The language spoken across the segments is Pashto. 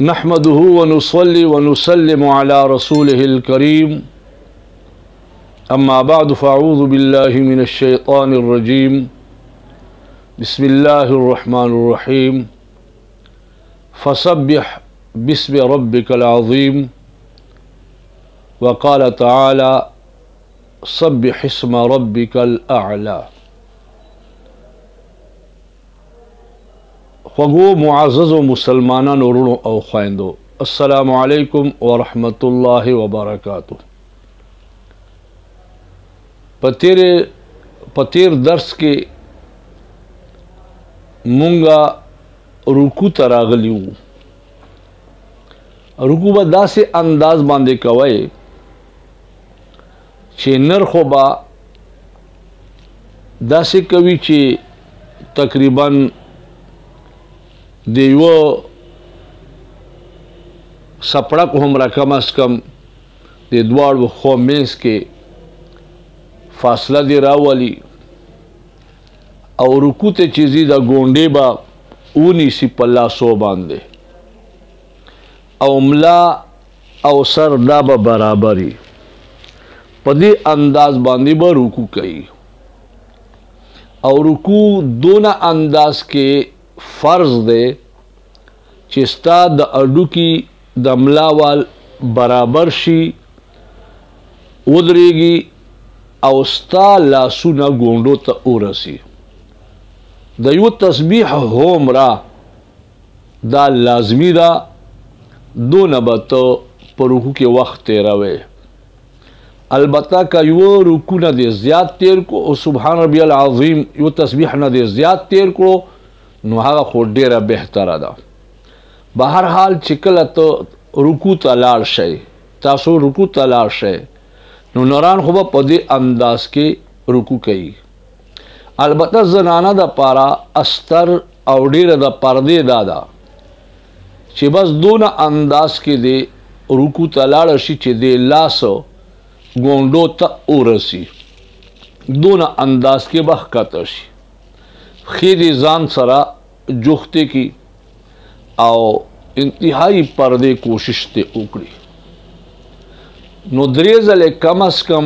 नहमदुहु व नुसल्ली व नुसल्लिमु अला रसूलिहिल करीम अम्मा बाद फ़अऊज़ु बिल्लाहि मिनश शैतानिर रजीम बिस्मिल्लाहिर रहमानिर रहीम फसब्बिह बिस्मि रब्बिकल अज़ीम व क़ाल तआला सब्बिह इस्म रब्बिकल अअला। ख़ुगो मुअज़्ज़ज़ो मुसलमानान औरुणो औ ख़्वाइंदो, अस्सलामु अलैकुम व रहमतुल्लाहि व बरकातुहू। पतेर दर्स के मुंगा रुकू तरागलियू, रुकू बा दासे अंदाज बांधे कवय चे नरखोबा दासे कवि चे तकरीबन देव सपड़ा को हमरा कम अज कम दे द्वार व खो मेंस के फासला दे रावाली और रुकू ते चीज़ी दा गोंडे बा ऊनी सी पल्ला सो बांधे अमला अवसर दा बा बराबरी पदे अंदाज बांधे बा रुकू कई और रुकू दोना अंदाज के फर्ज दे चिस्ता द अडू की दमलावाल बराबर शी उदरेगी अवस्ता लासुना गोंडो त उरसी दयु तस्बीह होमरा दा लाजमी दा दो नबत परुकू के वक्त रवे अलबत्ता का यो रुकू न दे ज़्याद तेर को और सुबहान रब्बियल अज़ीम यो तस्बीह न दे ज़्याद तेर को नुहागा खो डेरा बेहतर अदा। बहरहाल चिकल तो रुकू तलार शे तासो रुकू तलार शे नु नरान खुबा पदे अंदाज के रुकू कई अलबत्ता जनाना दा पारा अस्तर और डेरा दा पर्दे दादा चे बस दोना अंदाज के दे रुकू तलार शी चे दे लासो गोंडो त उरसी दोना अंदाज के बहकतशी खेद जान सरा जुखते की और इंतहाई पर्दे कोशिश ते उकड़ी नुद्रे जले कम अज कम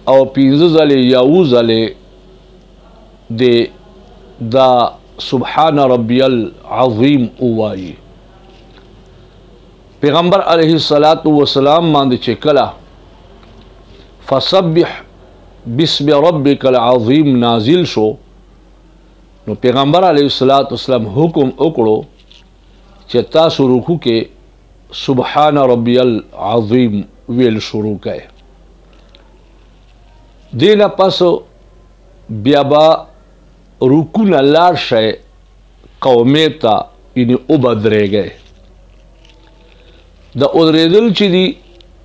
और पीज जले याऊ जले दे दा सुबहान रब्बियल अज़ीम उवाई पैगंबर अलैहिस्सलातु वस्सलाम मांदे चेकला फसब्बिह बिस्मि रब्बिकल अज़ीम नाजिल शो नो पैगंबर अलैहिस्सलातु वस्सलाम हुकुम उकड़ो चेता रुकू के सुबहान रब्बियल अज़ीम वेल शुरू करे देना पस ब्याबा रुकू न लार शय कौमेता इन्हें उबदरे गए द उदरेदल चिदी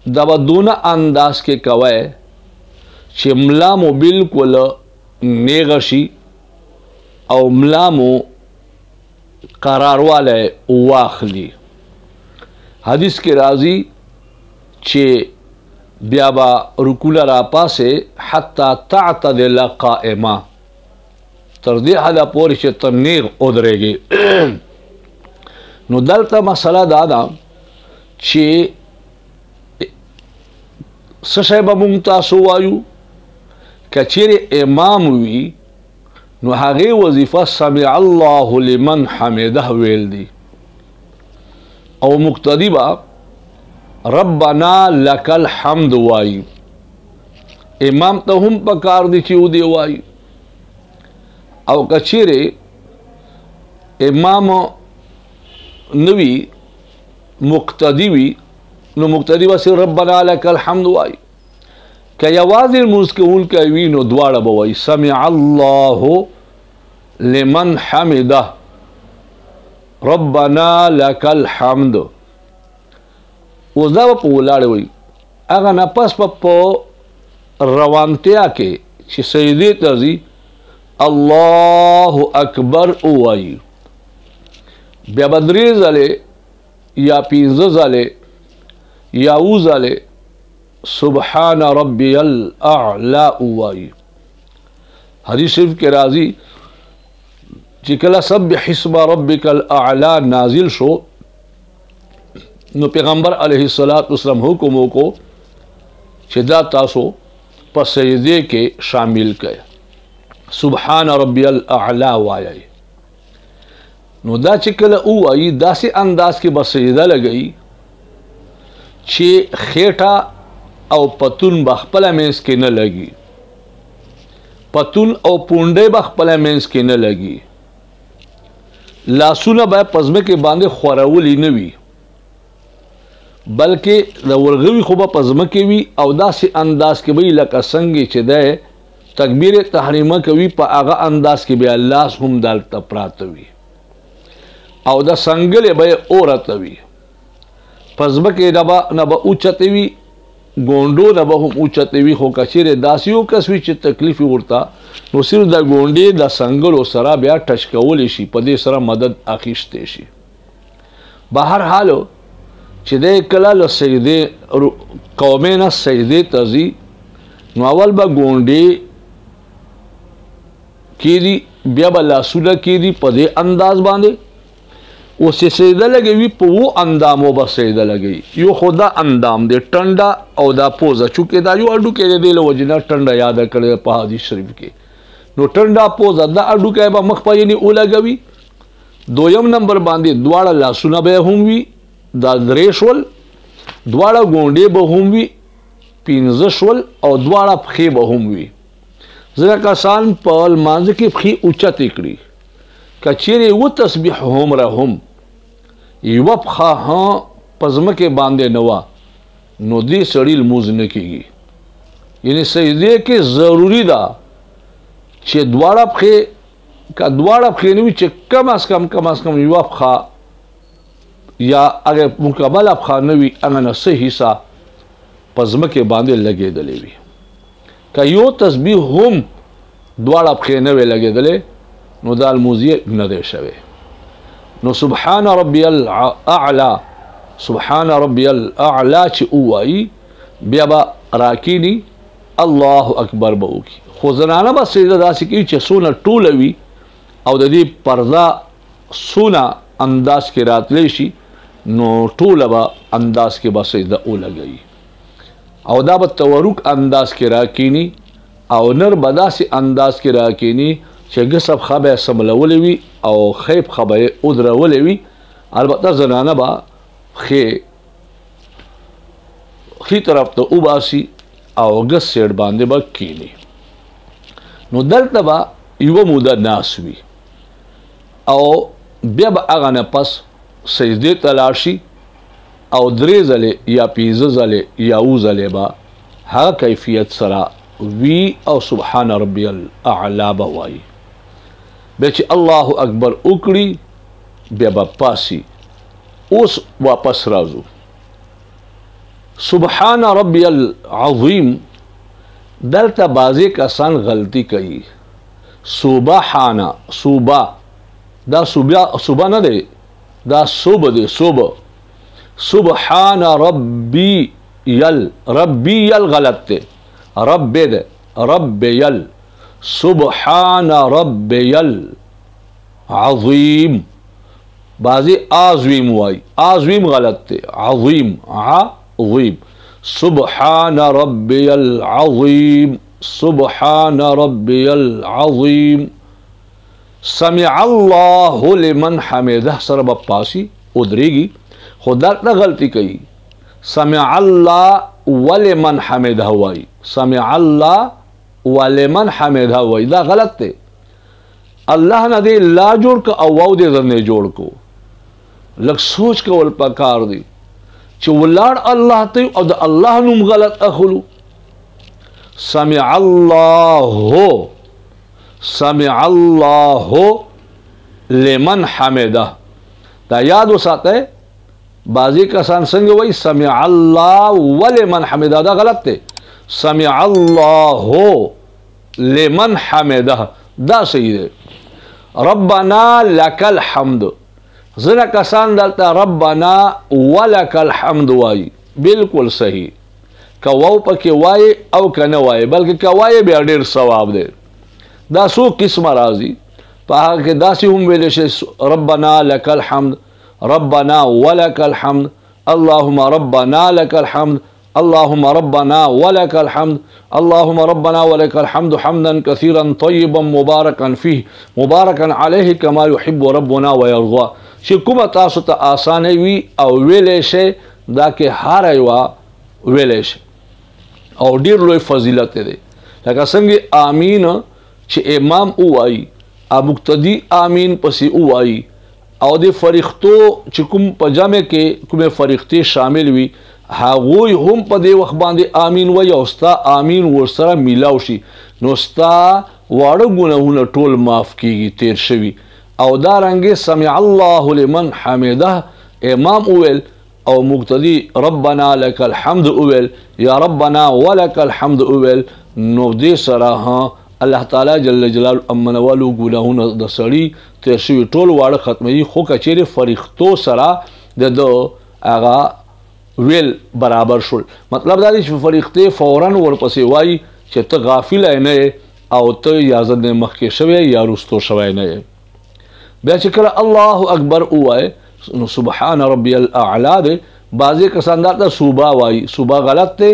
दबा दोना अंदाज के कवय चिमला मो बिल्कुल नेगशी और मलामो करार वाले वाखली हदीस के राजी चे ब्याबा रुकुला रापा से हत्ता तातदिल काइमा तरदे हदा पोरी चे तनेग उदरेगी नु दलता मसला दादा चे सशैबा मुंगता सुवायु कचेरे इमाम हुई नु हागे वजीफा समी अल्लाहु लिमन हमिदह वेल दी और मुक्तदीबा रब्बना लकल हम्द वाई इमाम तो हम पकार दी चूदे वाई और कचेरे इमाम नवी मुक्तदीवी नु मुक्तदीबा से रब्बना लकल हम्द वाई क्या आवाज़ मुझके उनका वीनो द्वारा बवाई समी अल्लाहु लिमन हमिदा रब्बना लकल हम्द उज़ा पोलाड़े वही अगर नपस पप्पो रवानते आके सईदे तजी अल्लाहु अकबर उवाई बेबद्री जले या पीज़ जले या ऊ जले सुबहान रब्बियल अअला उवाई हदीस शरीफ के राजी चिकला सब्बिह इस्म रब्बिकल अअला नाजिल शो نو پیغمبر علیہ السلام حکم وکړو چې دا تاسو په سجدې کې شامل کړئ سبحان ربی الاعلی وایي نو دا چې کله وایي داسې انداز کې به سجده لګئ چې خېټه او پتون به خپله منځ کې نه لګي پتون او پونډۍ به خپله منځ کې نه لګي لاسونه به په ځمکې باندې خورولي نه وي بلکې د ورغوي خو به په ځمکې وي او داسې انداز کې به لکه څنګه چې دی تکبیر تحریمه کوي په هغه انداز کې بیا لاس هم دلته پراته وي او د څنګلې به یې اورته وي په ځمکې نه به اوچتې وي ګونډو نه به هم اوچتې وي خو که چیرې داسې یو کس وي چې تکلیف یې ورته نو صرف د ګونډې د څنګلو سره بیا ټچ کولی شي په دې سره مدد اخیستی شي بهر حالو چې دی کله له سجدې قومې نه سجدې ته ځي نو اول به ګونډې کېدي بیا به لاسونه کېدي په دې انداز باندې اوس چې سجده لګوي په و اندامو به سجده لګوي یو خو دا اندام دی ټنډه او دا پوزه چونکې دا یو اډوکی دی دې له وجې نه ټنډه یاده کړې په حدیث شریف کې نو ټنډه پوزه دا اډوکی به مخ په یعنې ولګوي دویم نمبر باندې دواړه لاسونه به هم وي دا درې شول دواړه ګونډې به هم وي پنځه شول او دواړه پښې به هم وي ځینې کسان په لمانځه کې پښې اوچتې کړي که چیرې و تسبیح هومره هم یوه پښه په ځمکې باندې نه وه نو دې سړي لمونځ نه کېږي یعنې سجدې کې ضروري ده چې دواړه پښې که دواړه پښې نه وي چې کم از کم یوه پښه یا اگر مکمله پښه نه وي هغه نه څه حصه په ځمکې باندې لګېدلې وي که یو تسبیح هم دواړه پښې نه وي لګېدلې نو دا لمونځ یې نه دی شوی نو سبحان ربی الاعلی سبحان ربی الاعلی چې ووایي بیا به راکینی الله اکبر به وکړي خو زنانه به سجده داسې کوي چې څونه ټوله وي او د دې پرده څونه انداز کې راتلی شي نو ټوله به انداز کې به سجده ولګوي او دا به تورک انداز کې راکینی او نر به داسې انداز کې راکینی چې ګسب پښه به یې سملولی وي او ښۍ پښه به یې ودرولی وي البته زنانه به ښي طرف ته وباسي او ګس سیډ باندې به کینی نو دلته به یوه موده ناست وي او بیا به هغه نه پس سجدې ته لاړ شي او درې ځلې یا پنځه ځلې یا اووه ځلې به هغه کیفیت سره وي او سبحان ربی الاعلی به وایي بیا چې الله اکبر وکړي بیا به پاسي اوس واپس راځو سبحان ربی العظیم دلته بعضې کسان غلطي کوي سبحانه صوبه دا صوبه نه دی دا صوبه دی صوبه سبحان ربی یل غلط دی رب دی رب یل سبحان ربی العظیم بعضی عظیم وائی عظیم غلط دی عظیم عظیم سبحان ربی العظیم سبحان ربی العظیم سمع الله لمن حمده سره به پاسي ودرېږي خو دلته غلطي کوي سمع الله ولمن حمده وایي سمع الله ولمن حمده وایي دا غلط دی الله نه دی لا جوړ که او واو دې ځنې جوړ کو لږ سوچ کول پکار دی چې ولاړ الله ته او د الله نوم غلط اخلو سمع الله سمع الله لمن حمده دا یاد وساته بعضی کسان څنګه وایي سمع الله ولمن حمده دا غلط دی سمع الله لمن حمده دا صحیح دی ربنا لك الحمد ځینې کسان دلته ربنا ولك الحمد وایي بالکل صحیح که واو پکې وایي او که نه وایي بلکې که وایي بیا ډېر ثواب دی دا څو قسمه راځي په هغه کې داسې هم ویلی شي ربنا لك الحمد ربنا ولك الحمد اللهم ربنا لك الحمد اللهم ربنا ولك الحمد اللهم ربنا ولك الحمد حمدا كثيرا طيبا مباركا فيه مباركا عليه كما يحب ربنا ويرضى چې کومه تاسو ته آسانه وي او ویلې شي دا کې هر یو ویلې شي او ډیر لوی فضیلت دی لکه څنګه امین چې امام وایي او مقتدی امین پسې وایي او د فرښتو چې کوم په جمع کې کومه فرښتې شامل وي هغوی هم په دې وخت باندې امین وایي او ستا امین ورسره میلاو شي نو ستا واړه ګناهونه ټول معاف کیږي تیر شوي او دا رنګه سمع الله لمن حمده امام ویل او مقتدی ربنا لك الحمد اول یا ربنا ولك الحمد اول نو دې سره الله تعالی جل جلاله امنوالو ګناهونه د سړي تیر شوي ټول واړه ختموي خو کچېرې فرښتو سره د هغه ویل برابر شول مطلب دا دی چې فرښتې فورا ورپسې وایي چې ته غافل نه او ته اجازه نه مخکې شوی یا رستو شوی نه بیا چې کله الله اکبر ووایي نو سبحان ربی الاعلی دی بعضې کسان دا ته صوبه وایي صوبه غلط دی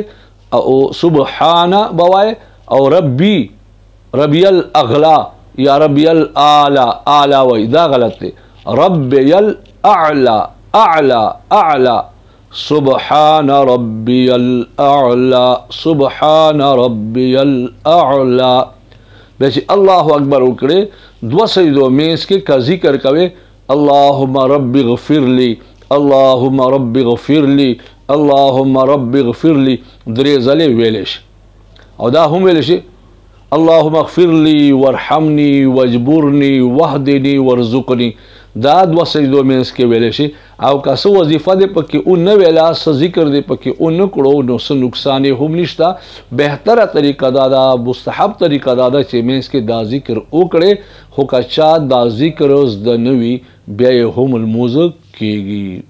او سبحانه به وایي او ربی الاغلا یا ربی الاعلی اعلی وایي دا غلط دی ربی الاعلی اعلی اعلی سبحان ربی الاعلی سبحان ربی الاعلی بیا چې الله اکبر وکړې دوه سجدو منځ کې کا ذکر کوي اللهم رب اغفر لي اللهم رب اغفر لي اللهم رب اغفر لي درې ځلې ویلی شي او دا هم ویلی شي اللهم اغفر لي وارحمني واجبرني واهدني وارزقني دا دوه سجدو منځ کې ویلی شي او که څه وظیفه دی پکې اون نه ویله څه ذکر دی پکې اون نه کړو نو څه نقصان یې هم نشته بهتره طریقه دا ده مستحب طریقه دا ده چې منځ کې دا ذکر وکړې خو که چا دا ذکر زده نه وي بیا یې هم لمونځ کیږي